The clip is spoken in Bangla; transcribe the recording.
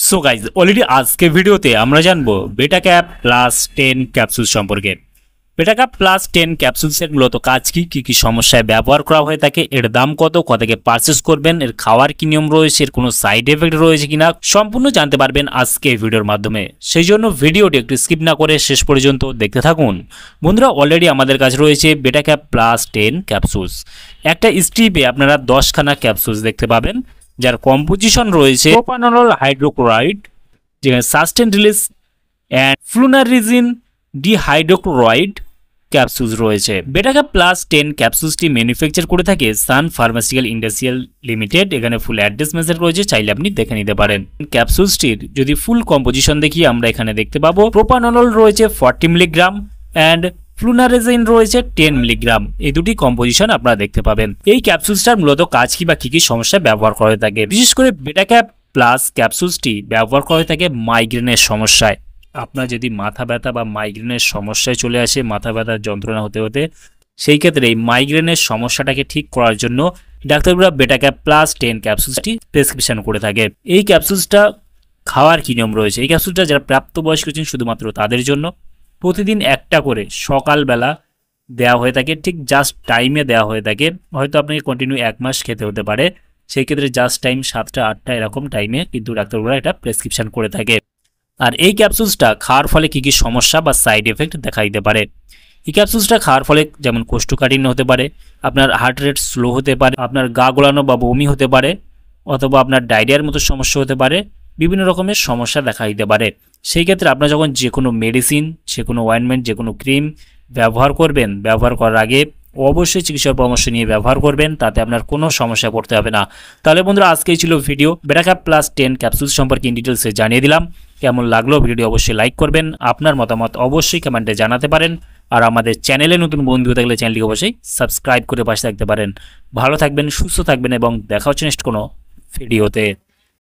সো গাইজ অলরেডি আজকে ভিডিওতে আমরা জানবো বেটা ক্যাপ প্লাস 10 ক্যাপসুল সম্পর্কে। বেটা ক্যাপ প্লাস 10 ক্যাপসুলসের মূলত কাজ কি সমস্যায় ব্যবহার করা হয়ে থাকে, এর দাম কত, থেকে পারচেস করবেন, এর খাওয়ার কি নিয়ম রয়েছে, এর কোনো সাইড এফেক্ট রয়েছে কিনা সম্পূর্ণ জানতে পারবেন আজকে ভিডিওর মাধ্যমে। সেই জন্য ভিডিওটি একটু স্কিপ না করে শেষ পর্যন্ত দেখতে থাকুন। বন্ধুরা, অলরেডি আমাদের কাছে রয়েছে বেটা ক্যাপ প্লাস 10 ক্যাপসুলস। একটা স্ট্রিপে আপনারা 10খানা ক্যাপসুলস দেখতে পাবেন, যার কম্পোজিশন রয়েছে প্রোপানল হাইড্রোক্লোরাইড, যেখানে sustain release and flunarizine ডিহাইড্রোক্লোরাইড capsules রয়েছে। বেটা ক্যাপ প্লাস 10 ক্যাপসুলসটি ম্যানুফ্যাকচার করে থাকে সান ফার্মাসিউটিক্যাল ইন্ডাস্ট্রিয়াল লিমিটেড। এখানে ফুল অ্যাড্রেস মেসেজ রয়েছে, চাইলে আপনি দেখে নিতে পারেন। ক্যাপসুলসটির যদি ফুল কম্পোজিশন দেখি আমরা এখানে দেখতে পাবো প্রোপানল রয়েছে 40 মিলিগ্রাম অ্যান্ড ফ্লুনারেজিন রয়েছে 10 মিলিগ্রাম। এই দুটি কম্পোজিশন আপনারা দেখতে পাবেন। এই ক্যাপসুলসটার মূলত কাজ বা কি সমস্যায় ব্যবহার করা হয়ে থাকে, বিশেষ করে বেটা ক্যাপ প্লাস ক্যাপসুলসটি ব্যবহার করা হয়ে থাকে মাইগ্রেনের সমস্যায়। আপনার যদি মাথা ব্যথা বা মাইগ্রেনের সমস্যায় চলে আসে, মাথা ব্যথার যন্ত্রণা হতে হতে, সেই ক্ষেত্রে এই মাইগ্রেনের সমস্যাটাকে ঠিক করার জন্য ডাক্তাররা বেটা ক্যাপ প্লাস 10 ক্যাপসুলসটি প্রেসক্রিপশন করে থাকে। এই ক্যাপসুলসটা খাওয়ার কি নিয়ম রয়েছে? এই ক্যাপসুলটা যারা প্রাপ্তবয়স্ক আছেন শুধুমাত্র তাদের জন্য প্রতিদিন একটা করে সকালবেলা দেওয়া হয়ে থাকে, ঠিক জাস্ট টাইমে দেওয়া হয়ে থাকে। হয়তো আপনাকে কন্টিনিউ 1 মাস খেতে হতে পারে, সেই ক্ষেত্রে জাস্ট টাইম 7টা 8টা এরকম টাইমে কিন্তু ডাক্তাররা এটা প্রেসক্রিপশন করে থাকে। আর এই ক্যাপসুলসটা খাওয়ার ফলে কি সমস্যা বা সাইড এফেক্ট দেখা দিতে পারে? এই ক্যাপসুলসটা খাওয়ার ফলে যেমন কোষ্ঠকাঠিন্য হতে পারে, আপনার হার্ট রেট স্লো হতে পারে, আপনার গা গোলানো বা বমি হতে পারে, অথবা আপনার ডায়রিয়ার মতো সমস্যা হতে পারে, বিভিন্ন রকমের সমস্যা দেখা দিতে পারে। সেই ক্ষেত্রে আপনার যখন যে কোনো মেডিসিন, যে কোনো অয়েনমেন্ট, যে কোনো ক্রিম ব্যবহার করবেন, ব্যবহার করার আগে অবশ্যই চিকিৎসার পরামর্শ নিয়ে ব্যবহার করবেন, তাতে আপনার কোনো সমস্যা পড়তে হবে না। তাহলে বন্ধুরা, আজকেই ছিল ভিডিও বেটা ক্যাপ প্লাস 10 ক্যাপসুলস সম্পর্কে ইন ডিটেলসে জানিয়ে দিলাম। কেমন লাগলো ভিডিওটি অবশ্যই লাইক করবেন, আপনার মতামত অবশ্যই কমেন্টে জানাতে পারেন। আর আমাদের চ্যানেলে নতুন বন্ধু থাকলে চ্যানেলটি অবশ্যই সাবস্ক্রাইব করে পাশে থাকতে পারেন। ভালো থাকবেন, সুস্থ থাকবেন এবং দেখা হচ্ছে নেক্সট কোনো ভিডিওতে।